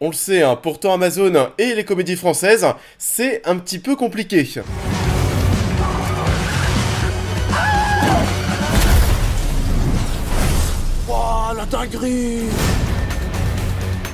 On le sait, hein, pourtant Amazon et les comédies françaises, c'est un petit peu compliqué. Wouah, la dinguerie!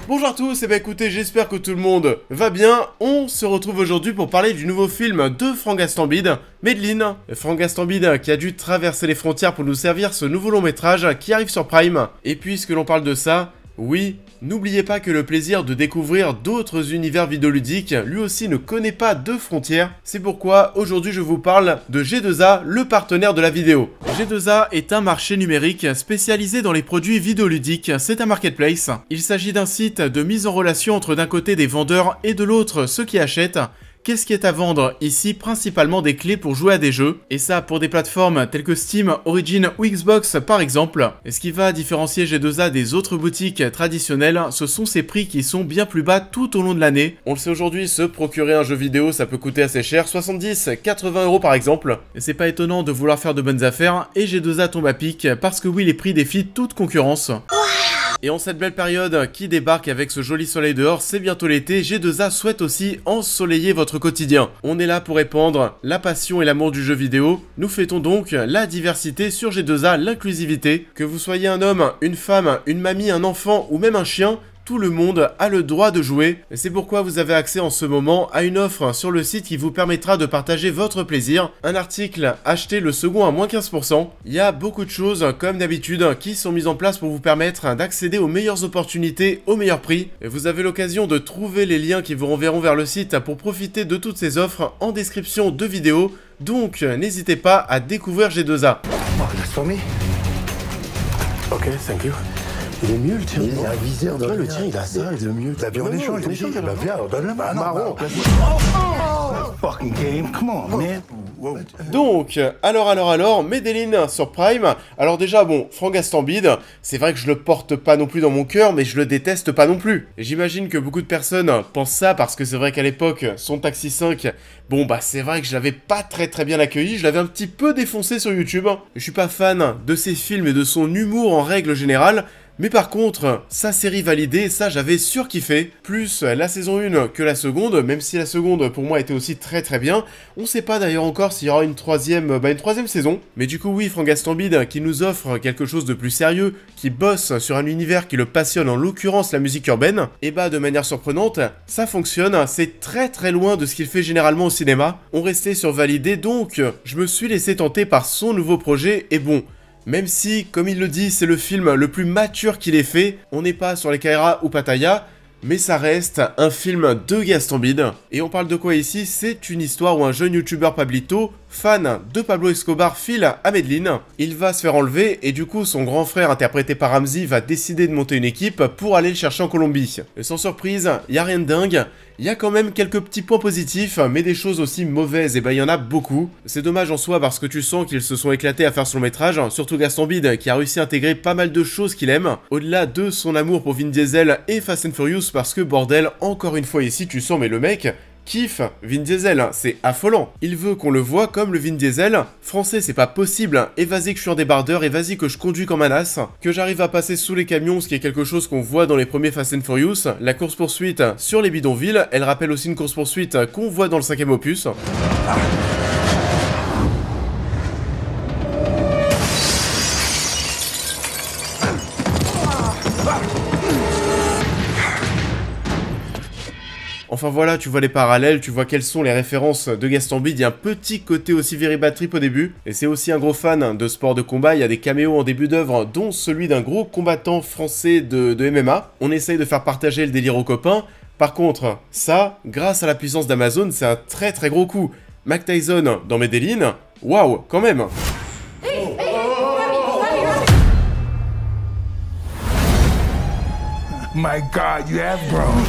Bonjour à tous, et bien écoutez, j'espère que tout le monde va bien. On se retrouve aujourd'hui pour parler du nouveau film de Franck Gastambide, Medellin. Franck Gastambide qui a dû traverser les frontières pour nous servir ce nouveau long métrage qui arrive sur Prime. Et puisque l'on parle de ça, oui, n'oubliez pas que le plaisir de découvrir d'autres univers vidéoludiques, lui aussi ne connaît pas de frontières. C'est pourquoi aujourd'hui je vous parle de G2A, le partenaire de la vidéo. G2A est un marché numérique spécialisé dans les produits vidéoludiques, c'est un marketplace. Il s'agit d'un site de mise en relation entre d'un côté des vendeurs et de l'autre ceux qui achètent. Qu'est-ce qui est à vendre ici? Principalement des clés pour jouer à des jeux, et ça pour des plateformes telles que Steam, Origin ou Xbox par exemple. Et ce qui va différencier G2A des autres boutiques traditionnelles, ce sont ses prix qui sont bien plus bas tout au long de l'année. On le sait aujourd'hui, se procurer un jeu vidéo ça peut coûter assez cher, 70-80 € par exemple. Et c'est pas étonnant de vouloir faire de bonnes affaires, et G2A tombe à pic, parce que oui, les prix défient toute concurrence. Et en cette belle période qui débarque avec ce joli soleil dehors, c'est bientôt l'été, G2A souhaite aussi ensoleiller votre quotidien. On est là pour répandre la passion et l'amour du jeu vidéo. Nous fêtons donc la diversité sur G2A, l'inclusivité. Que vous soyez un homme, une femme, une mamie, un enfant ou même un chien, tout le monde a le droit de jouer. C'est pourquoi vous avez accès en ce moment à une offre sur le site qui vous permettra de partager votre plaisir. Un article acheté, le second à moins 15%. Il y a beaucoup de choses, comme d'habitude, qui sont mises en place pour vous permettre d'accéder aux meilleures opportunités au meilleur prix. Et vous avez l'occasion de trouver les liens qui vous renverront vers le site pour profiter de toutes ces offres en description de vidéo. Donc n'hésitez pas à découvrir G2A. Ok, thank you. Il est mieux le tien. Il a un viseur de le tien, il a ça, il est mieux. T'as vu en échange, bah viens, donne-le marron. Fucking game, come on, man. Donc, alors, Medellin sur Prime. Alors déjà, bon, Franck Gastambide, c'est vrai que je le porte pas non plus dans mon cœur, mais je le déteste pas non plus. J'imagine que beaucoup de personnes pensent ça, parce que c'est vrai qu'à l'époque, son Taxi 5, bon bah c'est vrai que je l'avais pas très bien accueilli, je l'avais un petit peu défoncé sur YouTube. Je suis pas fan de ses films et de son humour en règle générale, mais par contre, sa série validée, ça j'avais surkiffé. Plus la saison 1 que la seconde, même si la seconde pour moi était aussi très bien. On sait pas d'ailleurs encore s'il y aura une troisième saison. Mais du coup oui, Franck Gastambide qui nous offre quelque chose de plus sérieux, qui bosse sur un univers qui le passionne, en l'occurrence la musique urbaine, et bah de manière surprenante, ça fonctionne, c'est très loin de ce qu'il fait généralement au cinéma. On restait sur validé, donc je me suis laissé tenter par son nouveau projet, et bon, même si, comme il le dit, c'est le film le plus mature qu'il ait fait, on n'est pas sur les Kaira ou Pattaya, mais ça reste un film de Gastambide. Et on parle de quoi ici? C'est une histoire où un jeune youtubeur Pablito, fan de Pablo Escobar, file à Medellin. Il va se faire enlever et du coup son grand frère interprété par Ramzi va décider de monter une équipe pour aller le chercher en Colombie. Et sans surprise, il n'y a rien de dingue. Il y a quand même quelques petits points positifs, mais des choses aussi mauvaises, et bah il y en a beaucoup. C'est dommage en soi parce que tu sens qu'ils se sont éclatés à faire son long métrage, surtout Gastambide qui a réussi à intégrer pas mal de choses qu'il aime, au-delà de son amour pour Vin Diesel et Fast and Furious, parce que bordel, encore une fois ici tu sens mais le mec kiffe Vin Diesel, c'est affolant. Il veut qu'on le voit comme le Vin Diesel. Français, c'est pas possible. Et vas-y que je suis un débardeur, et vas-y que je conduis comme un as. Que j'arrive à passer sous les camions, ce qui est quelque chose qu'on voit dans les premiers Fast and Furious. La course-poursuite sur les bidonvilles, elle rappelle aussi une course-poursuite qu'on voit dans le 5e opus. Enfin voilà, tu vois les parallèles, tu vois quelles sont les références de Gastambide. Il y a un petit côté aussi Very Bad Trip au début. Et c'est aussi un gros fan de sport de combat. Il y a des caméos en début d'œuvre, dont celui d'un gros combattant français de MMA. On essaye de faire partager le délire aux copains. Par contre, ça, grâce à la puissance d'Amazon, c'est un très gros coup. Mike Tyson dans Medellin, waouh, quand même. My God, you have grown.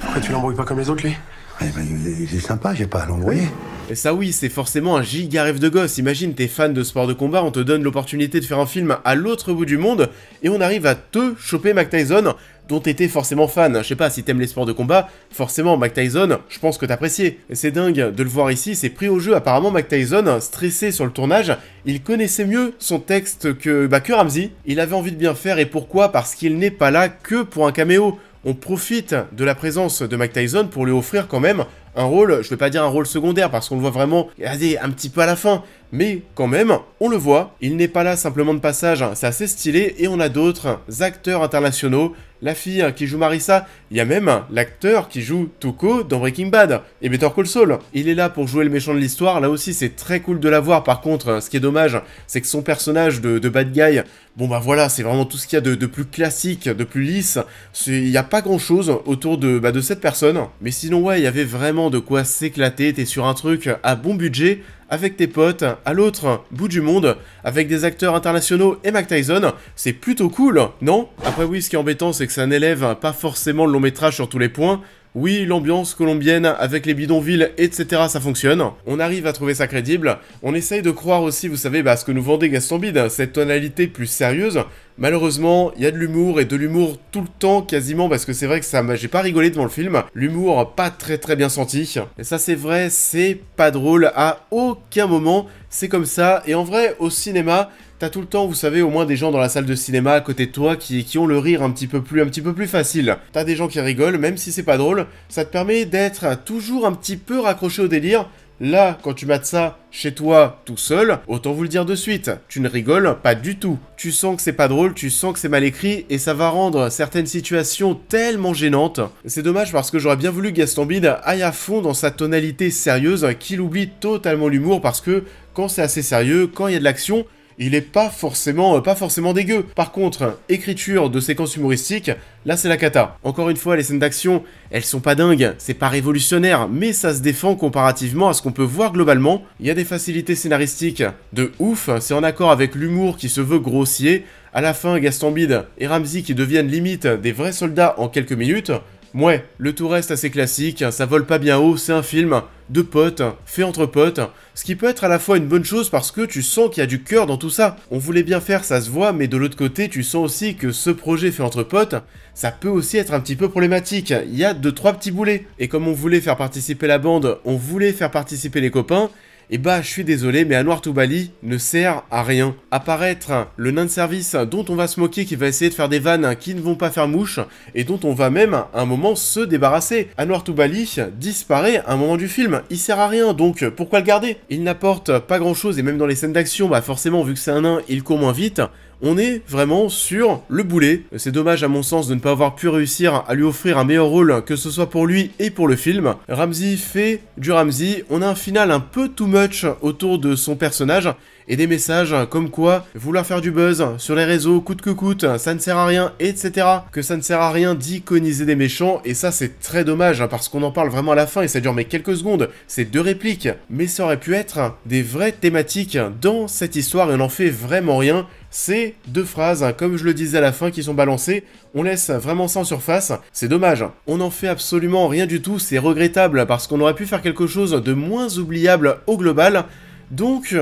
Pourquoi tu l'embrouilles pas comme les autres, lui? Il est sympa, j'ai pas à l'embrouiller. Et ça oui, c'est forcément un giga rêve de gosse. Imagine, t'es fan de sport de combat, on te donne l'opportunité de faire un film à l'autre bout du monde, et on arrive à te choper Mike Tyson, dont t'étais forcément fan. Je sais pas, si t'aimes les sports de combat, forcément Mike Tyson, je pense que t'appréciais. Et c'est dingue de le voir ici, c'est pris au jeu. Apparemment Mike Tyson, stressé sur le tournage, il connaissait mieux son texte que Ramzi. Il avait envie de bien faire, et pourquoi? Parce qu'il n'est pas là que pour un caméo. on profite de la présence de Mike Tyson pour lui offrir quand même un rôle, je vais pas dire un rôle secondaire parce qu'on le voit vraiment, regardez, un petit peu à la fin, mais quand même, on le voit, il n'est pas là simplement de passage, c'est assez stylé, et on a d'autres acteurs internationaux, la fille qui joue Marissa, il y a même l'acteur qui joue Tuco dans Breaking Bad, et Better Call Saul, il est là pour jouer le méchant de l'histoire, là aussi c'est très cool de l'avoir, par contre, ce qui est dommage, c'est que son personnage de bad guy, bon bah voilà, c'est vraiment tout ce qu'il y a de plus classique, de plus lisse, il n'y a pas grand chose autour de cette personne, mais sinon ouais, il y avait vraiment de quoi s'éclater, t'es sur un truc à bon budget, avec tes potes, à l'autre bout du monde, avec des acteurs internationaux et Mike Tyson, c'est plutôt cool, non? Après oui, ce qui est embêtant, c'est que ça n'élève pas forcément le long métrage sur tous les points. Oui, l'ambiance colombienne avec les bidonvilles, etc. ça fonctionne. On arrive à trouver ça crédible. On essaye de croire aussi, vous savez, ce que nous vendait Gaston Bide, cette tonalité plus sérieuse. Malheureusement, il y a de l'humour, et de l'humour tout le temps quasiment, parce que c'est vrai que j'ai pas rigolé devant le film. L'humour pas très bien senti. Et ça c'est vrai, c'est pas drôle à aucun moment. C'est comme ça, et en vrai, au cinéma, t'as tout le temps, vous savez, au moins des gens dans la salle de cinéma à côté de toi qui ont le rire un petit peu plus facile. T'as des gens qui rigolent, même si c'est pas drôle, ça te permet d'être toujours un petit peu raccroché au délire. Là, quand tu mates ça chez toi, tout seul, autant vous le dire de suite, tu ne rigoles pas du tout. Tu sens que c'est pas drôle, tu sens que c'est mal écrit, et ça va rendre certaines situations tellement gênantes. C'est dommage parce que j'aurais bien voulu que Gaston Bide aille à fond dans sa tonalité sérieuse, qu'il oublie totalement l'humour, parce que quand c'est assez sérieux, quand il y a de l'action, il est pas forcément dégueu. Par contre, écriture de séquences humoristiques, là c'est la cata. Encore une fois, les scènes d'action, elles sont pas dingues, c'est pas révolutionnaire, mais ça se défend comparativement à ce qu'on peut voir globalement. Il y a des facilités scénaristiques de ouf, c'est en accord avec l'humour qui se veut grossier. À la fin, Gaston Bide et Ramzy qui deviennent limite des vrais soldats en quelques minutes. Ouais, le tout reste assez classique, ça vole pas bien haut, c'est un film de potes, fait entre potes, ce qui peut être à la fois une bonne chose parce que tu sens qu'il y a du cœur dans tout ça. On voulait bien faire, ça se voit, mais de l'autre côté, tu sens aussi que ce projet fait entre potes, ça peut aussi être un petit peu problématique. Il y a 2-3 petits boulets. Et comme on voulait faire participer la bande, on voulait faire participer les copains, et bah je suis désolé, mais Anwar Toubali ne sert à rien. Apparaître le nain de service dont on va se moquer, qui va essayer de faire des vannes qui ne vont pas faire mouche, et dont on va même à un moment se débarrasser. Anwar Toubali disparaît à un moment du film, il sert à rien, donc pourquoi le garder? Il n'apporte pas grand chose, et même dans les scènes d'action, bah forcément vu que c'est un nain, il court moins vite. On est vraiment sur le boulet. C'est dommage à mon sens de ne pas avoir pu réussir à lui offrir un meilleur rôle, que ce soit pour lui et pour le film. Ramzy fait du Ramzy, on a un final un peu too much autour de son personnage, et des messages comme quoi vouloir faire du buzz sur les réseaux coûte que coûte, ça ne sert à rien, etc. Que ça ne sert à rien d'iconiser des méchants, et ça c'est très dommage, parce qu'on en parle vraiment à la fin et ça dure mais quelques secondes, c'est 2 répliques, mais ça aurait pu être des vraies thématiques dans cette histoire et on n'en fait vraiment rien. C'est 2 phrases, comme je le disais à la fin, qui sont balancées, on laisse vraiment ça en surface, c'est dommage. On n'en fait absolument rien du tout, c'est regrettable, parce qu'on aurait pu faire quelque chose de moins oubliable au global, donc...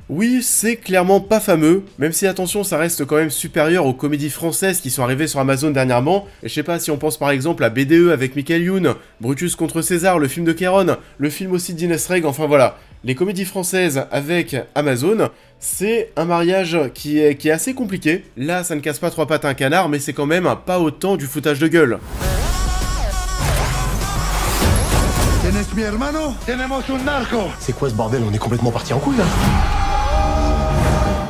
oui, c'est clairement pas fameux, même si attention, ça reste quand même supérieur aux comédies françaises qui sont arrivées sur Amazon dernièrement. Et je sais pas si on pense par exemple à BDE avec Michael Youn, Brutus contre César, le film de Kéron, le film aussi d'Inès Reg, enfin voilà. Les comédies françaises avec Amazon, c'est un mariage qui est assez compliqué. Là, ça ne casse pas 3 pattes à un canard, mais c'est quand même pas autant du foutage de gueule. C'est quoi ce bordel? On est complètement parti en couille là.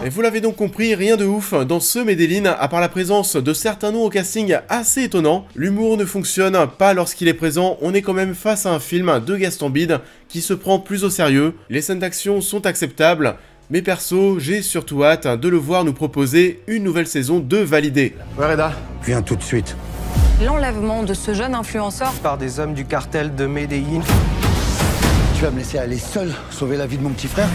Et vous l'avez donc compris, rien de ouf dans ce Medellin, à part la présence de certains noms au casting assez étonnants. L'humour ne fonctionne pas lorsqu'il est présent, on est quand même face à un film de Gaston Bide qui se prend plus au sérieux. Les scènes d'action sont acceptables, mais perso, j'ai surtout hâte de le voir nous proposer une nouvelle saison de Validé. Ouais, Reda, Viens tout de suite. L'enlèvement de ce jeune influenceur par des hommes du cartel de Medellin. Tu vas me laisser aller seul sauver la vie de mon petit frère?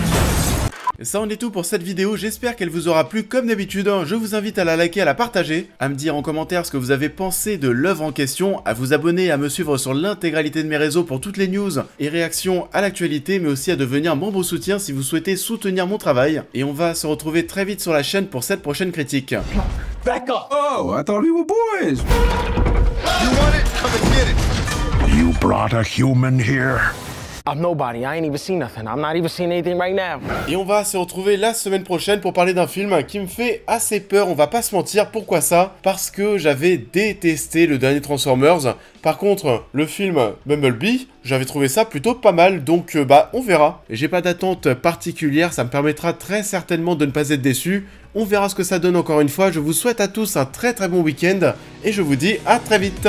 Ça en est tout pour cette vidéo, j'espère qu'elle vous aura plu comme d'habitude, je vous invite à la liker, à la partager, à me dire en commentaire ce que vous avez pensé de l'œuvre en question, à vous abonner, à me suivre sur l'intégralité de mes réseaux pour toutes les news et réactions à l'actualité, mais aussi à devenir membre soutien si vous souhaitez soutenir mon travail. Et on va se retrouver très vite sur la chaîne pour cette prochaine critique. Back up! Oh, I thought we were boys! You want it? Come and get it! You brought a human here. I'm nobody. I ain't even seen nothing. I'm not even seeing anything right now. Et on va se retrouver la semaine prochaine pour parler d'un film qui me fait assez peur, on va pas se mentir. Pourquoi ça? Parce que j'avais détesté le dernier Transformers. Par contre, le film Bumblebee, j'avais trouvé ça plutôt pas mal, donc bah on verra. J'ai pas d'attente particulière, ça me permettra très certainement de ne pas être déçu. On verra ce que ça donne encore une fois. Je vous souhaite à tous un très bon week-end et je vous dis à très vite.